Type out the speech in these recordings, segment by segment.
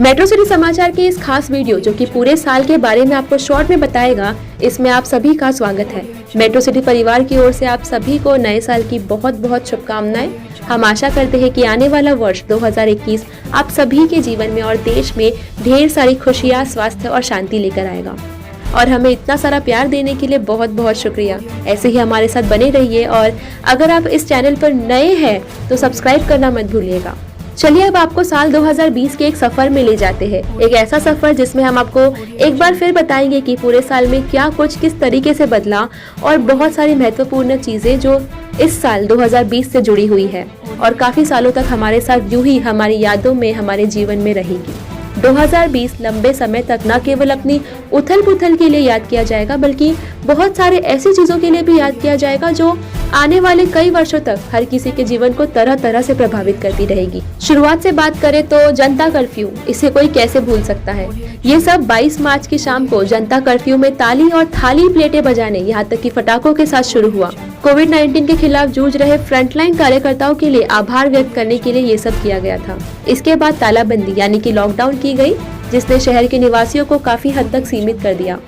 Metro city समाचार के इस खास वीडियो जो कि पूरे साल के बारे में आपको शॉर्ट में बताएगा, इसमें आप सभी का स्वागत है। मेट्रो सिटी परिवार की ओर से आप सभी को नए साल की बहुत बहुत शुभकामनाएं। हम आशा करते हैं कि आने वाला वर्ष 2021 आप सभी के जीवन में और देश में ढेर सारी खुशियाँ, स्वास्थ्य और शांति लेकर आएगा। और हमें इतना सारा प्यार देने के लिए बहुत बहुत शुक्रिया। ऐसे ही हमारे साथ बने रहिए और अगर आप इस चैनल पर नए हैं तो सब्सक्राइब करना मत भूलिएगा। चलिए अब आपको साल 2020 के एक सफर में ले जाते हैं, एक ऐसा सफर जिसमें हम आपको एक बार फिर बताएंगे कि पूरे साल में क्या कुछ किस तरीके से बदला और बहुत सारी महत्वपूर्ण चीजें जो इस साल 2020 से जुड़ी हुई है और काफी सालों तक हमारे साथ यूं ही हमारी यादों में, हमारे जीवन में रहेगी। 2020 लंबे समय तक न केवल अपनी उथल पुथल के लिए याद किया जाएगा बल्कि बहुत सारे ऐसी चीजों के लिए भी याद किया जाएगा जो आने वाले कई वर्षों तक हर किसी के जीवन को तरह तरह से प्रभावित करती रहेगी। शुरुआत से बात करें तो जनता कर्फ्यू, इसे कोई कैसे भूल सकता है। ये सब 22 मार्च की शाम को जनता कर्फ्यू में ताली और थाली प्लेटें बजाने, यहाँ तक कि पटाखों के साथ शुरू हुआ। कोविड-19 के खिलाफ जूझ रहे फ्रंटलाइन कार्यकर्ताओं के लिए आभार व्यक्त करने के लिए ये सब किया गया था। इसके बाद तालाबंदी यानी कि लॉकडाउन की गई, जिसने शहर के निवासियों को काफी हद तक सीमित कर दिया।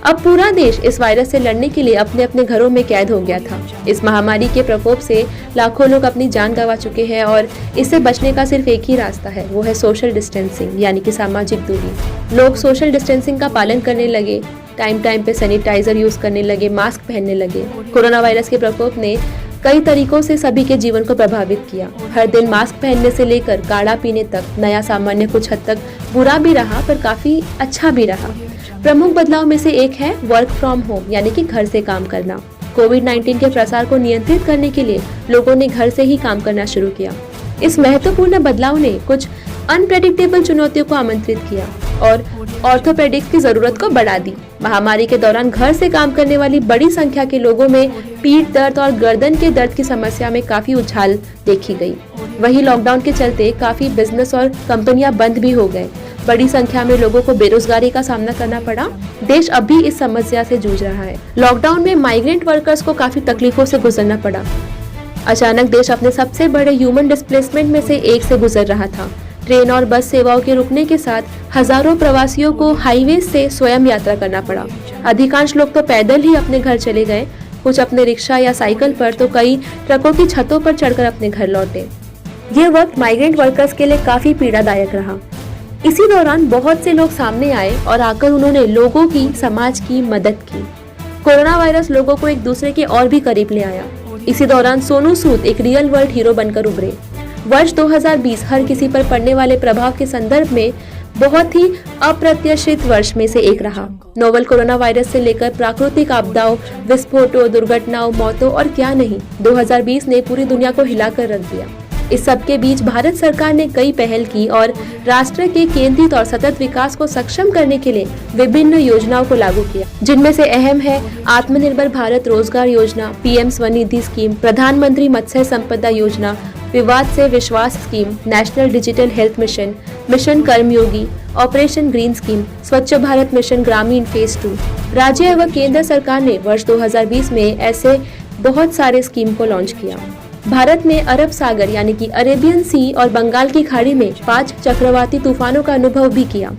अब पूरा देश इस वायरस से लड़ने के लिए अपने अपने घरों में कैद हो गया था। इस महामारी के प्रकोप से लाखों लोग अपनी जान गंवा चुके हैं और इससे बचने का सिर्फ एक ही रास्ता है, वो है सोशल डिस्टेंसिंग यानी कि सामाजिक दूरी। लोग सोशल डिस्टेंसिंग का पालन करने लगे, टाइम टाइम पे सैनिटाइजर यूज करने लगे, मास्क पहनने लगे। कोरोना वायरस के प्रकोप ने कई तरीकों से सभी के जीवन को प्रभावित किया। हर दिन मास्क पहनने से लेकर काढ़ा पीने तक नया सामान्य कुछ हद तक बुरा भी रहा पर काफी अच्छा भी रहा। प्रमुख बदलाव में से एक है वर्क फ्रॉम होम यानी कि घर से काम करना। कोविड-19 के प्रसार को नियंत्रित करने के लिए लोगों ने घर से ही काम करना शुरू किया। इस महत्वपूर्ण बदलाव ने कुछ अनप्रेडिक्टेबल चुनौतियों को आमंत्रित किया और ऑर्थोपेडिक्स की जरूरत को बढ़ा दी। महामारी के दौरान घर से काम करने वाली बड़ी संख्या के लोगों में पीठ दर्द और गर्दन के दर्द की समस्या में काफी उछाल देखी गई। वहीं लॉकडाउन के चलते काफी बिजनेस और कंपनियां बंद भी हो गए। बड़ी संख्या में लोगों को बेरोजगारी का सामना करना पड़ा। देश अब भी इस समस्या से जूझ रहा है। लॉकडाउन में माइग्रेंट वर्कर्स को काफी तकलीफों से गुजरना पड़ा। अचानक देश अपने सबसे बड़े ह्यूमन डिस्प्लेसमेंट में से एक से गुजर रहा था। ट्रेन और बस सेवाओं के रुकने के साथ हजारों प्रवासियों को हाईवे से स्वयं यात्रा करना पड़ा। अधिकांश लोग तो पैदल ही अपने घर चले गए, कुछ अपने रिक्शा या साइकिल पर तो कई ट्रकों की छतों पर चढ़कर अपने घर लौटे। ये वक्त माइग्रेंट वर्कर्स के लिए काफी पीड़ादायक रहा। इसी दौरान बहुत से लोग सामने आए और आकर उन्होंने लोगों की, समाज की मदद की। कोरोना वायरस लोगों को एक दूसरे के और भी करीब ले आया। इसी दौरान सोनू सूद एक रियल वर्ल्ड हीरो बनकर उभरे। वर्ष 2020 हर किसी पर पड़ने वाले प्रभाव के संदर्भ में बहुत ही अप्रत्याशित वर्ष में से एक रहा। नोवेल कोरोना वायरस से लेकर प्राकृतिक आपदाओं, विस्फोटों, दुर्घटनाओं, मौतों और क्या नहीं, 2020 ने पूरी दुनिया को हिलाकर रख दिया। इस सब के बीच भारत सरकार ने कई पहल की और राष्ट्र के केंद्रित और सतत विकास को सक्षम करने के लिए विभिन्न योजनाओं को लागू किया, जिनमें से अहम है आत्मनिर्भर भारत रोजगार योजना, पीएम स्वनिधि स्कीम, प्रधानमंत्री मत्स्य संपदा योजना, Vivad se Vishwas scheme, national digital health mission, mission Karmayogi, operation green scheme, Swachh Bharat mission ग्रामीण फेज 2। राज्य व केंद्र सरकार ने वर्ष 2020 में ऐसे बहुत सारे स्कीम को लॉन्च किया। भारत ने अरब सागर यानी कि अरेबियन सी और बंगाल की खाड़ी में 5 चक्रवाती तूफानों का अनुभव भी किया।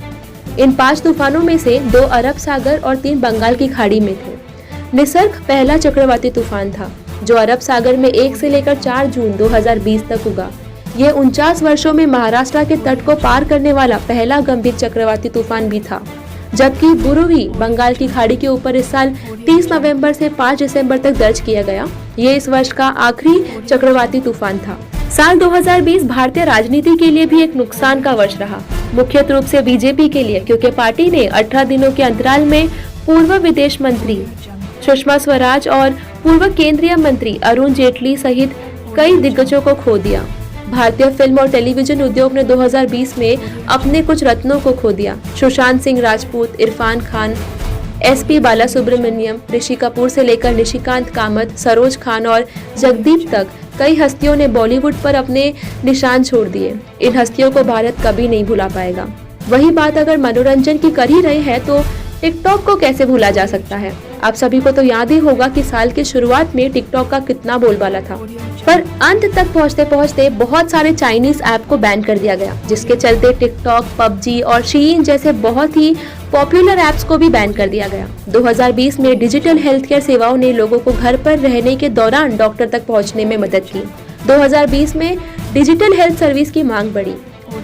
इन 5 तूफानों में से 2 अरब सागर और 3 बंगाल की खाड़ी में थे। निसर्ग पहला चक्रवाती तूफान था जो अरब सागर में 1 से लेकर 4 जून 2020 तक उगा। यह 49 वर्षों में महाराष्ट्र के तट को पार करने वाला पहला गंभीर चक्रवाती तूफान भी था। जबकि बुरुवी बंगाल की खाड़ी के ऊपर इस साल 30 नवंबर से 5 दिसंबर तक दर्ज किया गया। ये इस वर्ष का आखिरी चक्रवाती तूफान था। साल 2020 भारतीय राजनीति के लिए भी एक नुकसान का वर्ष रहा, मुख्य रूप से बीजेपी के लिए, क्योंकि पार्टी ने 18 दिनों के अंतराल में पूर्व विदेश मंत्री सुषमा स्वराज और पूर्व केंद्रीय मंत्री अरुण जेटली सहित कई दिग्गजों को खो दिया। भारतीय फिल्म और टेलीविजन उद्योग ने 2020 में अपने कुछ रत्नों को खो दिया। सुशांत सिंह राजपूत, इरफान खान, एसपी बालासुब्रमण्यम, ऋषि कपूर से लेकर निशिकांत कामत, सरोज खान और जगदीप तक कई हस्तियों ने बॉलीवुड पर अपने निशान छोड़ दिए। इन हस्तियों को भारत कभी नहीं भुला पाएगा। वही बात अगर मनोरंजन की कर ही रहे हैं तो टिकटॉक को कैसे भूला जा सकता है। आप सभी को तो याद ही होगा कि साल की शुरुआत में टिकटॉक का कितना बोलबाला था, पर अंत तक पहुंचते पहुंचते बहुत सारे चाइनीज ऐप को बैन कर दिया गया, जिसके चलते टिकटॉक, पबजी और शीइन जैसे बहुत ही पॉपुलर ऐप्स को भी बैन कर दिया गया। 2020 में डिजिटल हेल्थ केयर सेवाओं ने लोगों को घर पर रहने के दौरान डॉक्टर तक पहुंचने में मदद की। 2020 में डिजिटल हेल्थ सर्विस की मांग बढ़ी।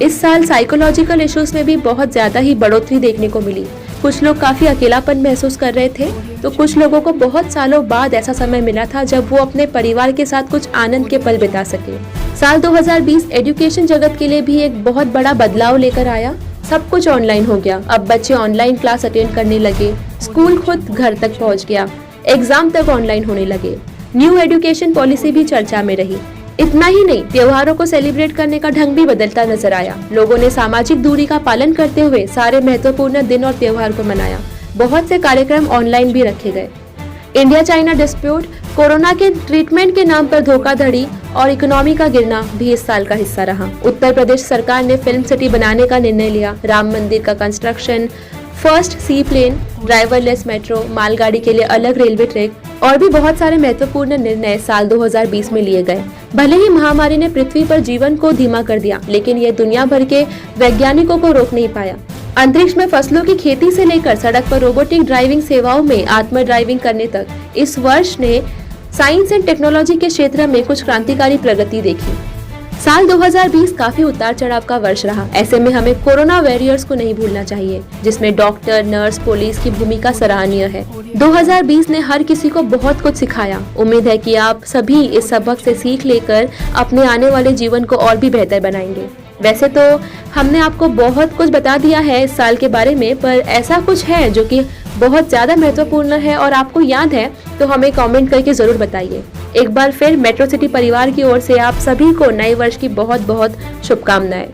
इस साल साइकोलॉजिकल इश्यूज में भी बहुत ज्यादा ही बढ़ोतरी देखने को मिली। कुछ लोग काफी अकेलापन महसूस कर रहे थे, तो कुछ लोगों को बहुत सालों बाद ऐसा समय मिला था जब वो अपने परिवार के साथ कुछ आनंद के पल बिता सके। साल 2020 एजुकेशन जगत के लिए भी एक बहुत बड़ा बदलाव लेकर आया। सब कुछ ऑनलाइन हो गया। अब बच्चे ऑनलाइन क्लास अटेंड करने लगे, स्कूल खुद घर तक पहुंच गया, एग्जाम तक ऑनलाइन होने लगे। न्यू एजुकेशन पॉलिसी भी चर्चा में रही। इतना ही नहीं, त्योहारों को सेलिब्रेट करने का ढंग भी बदलता नजर आया। लोगों ने सामाजिक दूरी का पालन करते हुए सारे महत्वपूर्ण दिन और त्योहार को मनाया। बहुत से कार्यक्रम ऑनलाइन भी रखे गए। इंडिया चाइना डिस्प्यूट, कोरोना के ट्रीटमेंट के नाम पर धोखाधड़ी और इकोनॉमी का गिरना भी इस साल का हिस्सा रहा। उत्तर प्रदेश सरकार ने फिल्म सिटी बनाने का निर्णय लिया। राम मंदिर का कंस्ट्रक्शन, फर्स्ट सी प्लेन, ड्राइवरलेस मेट्रो, मालगाड़ी के लिए अलग रेलवे ट्रैक और भी बहुत सारे महत्वपूर्ण निर्णय साल 2020 में लिए गए। भले ही महामारी ने पृथ्वी पर जीवन को धीमा कर दिया, लेकिन यह दुनिया भर के वैज्ञानिकों को रोक नहीं पाया। अंतरिक्ष में फसलों की खेती से लेकर सड़क पर रोबोटिक ड्राइविंग सेवाओं में आत्म ड्राइविंग करने तक इस वर्ष ने साइंस एंड टेक्नोलॉजी के क्षेत्र में कुछ क्रांतिकारी प्रगति देखी। साल 2020 काफी उतार चढ़ाव का वर्ष रहा। ऐसे में हमें कोरोना वॉरियर्स को नहीं भूलना चाहिए, जिसमें डॉक्टर, नर्स, पुलिस की भूमिका सराहनीय है। 2020 ने हर किसी को बहुत कुछ सिखाया। उम्मीद है कि आप सभी इस सबक से सीख लेकर अपने आने वाले जीवन को और भी बेहतर बनाएंगे। वैसे तो हमने आपको बहुत कुछ बता दिया है इस साल के बारे में, पर ऐसा कुछ है जो कि बहुत ज्यादा महत्वपूर्ण है और आपको याद है तो हमें कमेंट करके जरूर बताइए। एक बार फिर मेट्रो सिटी परिवार की ओर से आप सभी को नए वर्ष की बहुत बहुत शुभकामनाएं।